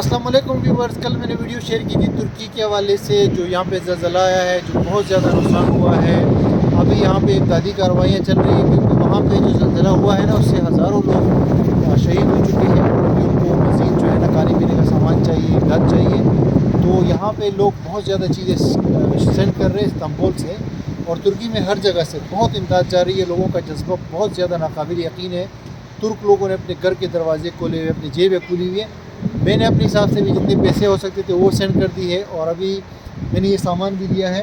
अस्सलाम वालेकुम व्यूअर्स। कल मैंने वीडियो शेयर की थी तुर्की के हवाले से, जो यहाँ पे ज़लज़ला आया है, जो बहुत ज़्यादा नुकसान हुआ है। अभी यहाँ पे इमदादी कार्रवाइयाँ चल रही हैं, क्योंकि वहाँ पे जो ज़लज़ला हुआ है ना, उससे हज़ारों लोग शहीद हो चुके हैं और अभी उनको मज़ीद जो है ना खाने पीने का सामान चाहिए, इमदाद चाहिए। तो यहाँ पे लोग बहुत ज़्यादा चीज़ें सेंड कर रहे हैं इस्तांबुल से, और तुर्की में हर जगह से बहुत इमदाद जा रही है। लोगों का जज्बा बहुत ज़्यादा नाकाबिल यकीन है। तुर्क लोगों ने अपने घर के दरवाजे खोले हुए, अपनी जेबें खुली हुई है। मैंने अपने हिसाब से भी जितने पैसे हो सकते थे वो सेंड कर दी है, और अभी मैंने ये सामान भी लिया है।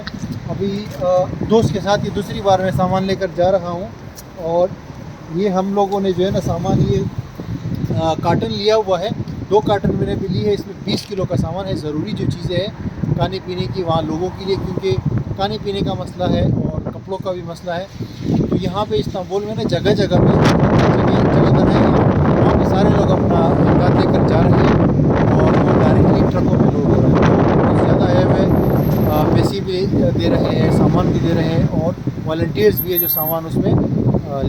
अभी दोस्त के साथ ये दूसरी बार मैं सामान लेकर जा रहा हूँ, और ये हम लोगों ने जो है ना सामान ये कार्टन लिया हुआ है। 2 कार्टन मैंने भी ली है। इसमें 20 किलो का सामान है। ज़रूरी जो चीज़ें हैं खाने पीने की वहाँ लोगों के लिए, क्योंकि खाने पीने का मसला है और कपड़ों का भी मसला है। तो यहाँ पे इस्तांबुल में ना जगह जगह है, वहाँ पे सारे लोग अपना इमदाद लेकर जा रहे हैं, और वो डायरेक्टली ट्रकों में लोड हो रहे हैं। तो बहुत ज़्यादा है, वे पैसे भी दे रहे हैं, सामान भी दे रहे हैं, और वॉलंटियर्स भी है जो सामान उसमें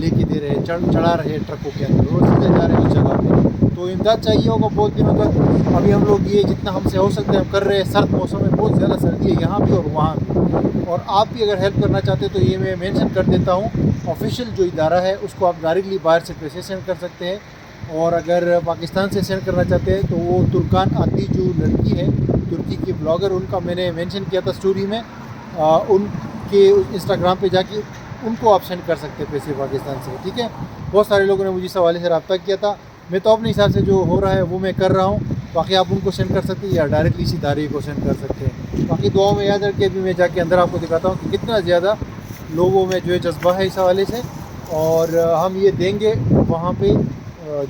लेके दे रहे हैं, चढ़ा रहे हैं ट्रकों के अंदर, और सीधे जा रहे हैं उस जगह पे। तो इमदाद चाहिए होगा बहुत दिनों तक। अभी हम लोग ये जितना हमसे हो सकता है हम कर रहे हैं। सर्द मौसम में बहुत ज़्यादा सर्दी है यहाँ भी और वहाँ भी, और आप भी अगर हेल्प करना चाहते हैं तो ये मैं मेंशन कर देता हूँ। ऑफिशियल जो इदारा है उसको आप डायरेक्टली बाहर से पैसे सेंड कर सकते हैं, और अगर पाकिस्तान से सेंड करना चाहते हैं तो वो तुर्कान आती जो लड़की है, तुर्की की ब्लॉगर, उनका मैंने मेंशन किया था स्टोरी में। उनके इंस्टाग्राम पे जाके उनको आप सेंड कर सकते हैं पैसे पाकिस्तान से, ठीक है। बहुत सारे लोगों ने मुझे इस हवाले से रब्ता किया था। मैं तो अपने हिसाब से जो हो रहा है वो मैं कर रहा हूँ। बाकी आप उनको सेंड कर सकते हैं या डायरेक्टली इसी इदारे को सेंड कर सकते हैं। बाकी दुआओं में याद रख के अभी मैं जाके अंदर आपको दिखाता हूँ कि कितना ज़्यादा लोगों में जो है जज्बा है इस हवाले से। और हम ये देंगे वहाँ पे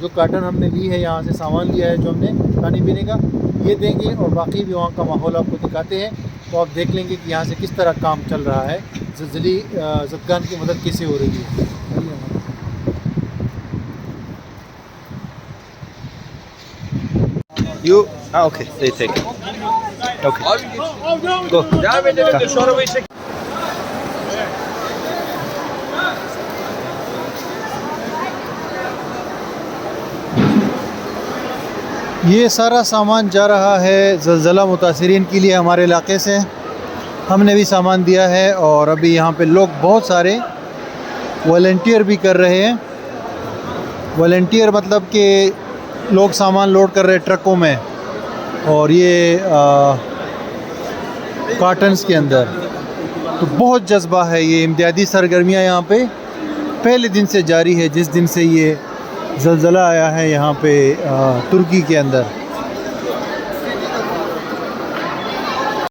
जो कार्टन हमने ली है, यहाँ से सामान लिया है जो हमने खाने पीने का, ये देंगे, और बाकी भी वहाँ का माहौल आपको दिखाते हैं। तो आप देख लेंगे कि यहाँ से किस तरह काम चल रहा है, ज़लज़ली ज़दगान की मदद कैसे हो रही है। You okay, they take it. Okay. Go. ये सारा सामान जा रहा है ज़लज़ला मुतासिरीन के लिए हमारे इलाके से। हमने भी सामान दिया है, और अभी यहाँ पे लोग बहुत सारे वॉलंटियर भी कर रहे हैं। वॉलंटियर मतलब कि लोग सामान लोड कर रहे हैं ट्रकों में, और ये कार्टन्स के अंदर। तो बहुत जज्बा है। ये इमदादी सरगर्मियाँ यहाँ पे पहले दिन से जारी है, जिस दिन से ये ज़लज़ला आया है यहाँ पे तुर्की के अंदर।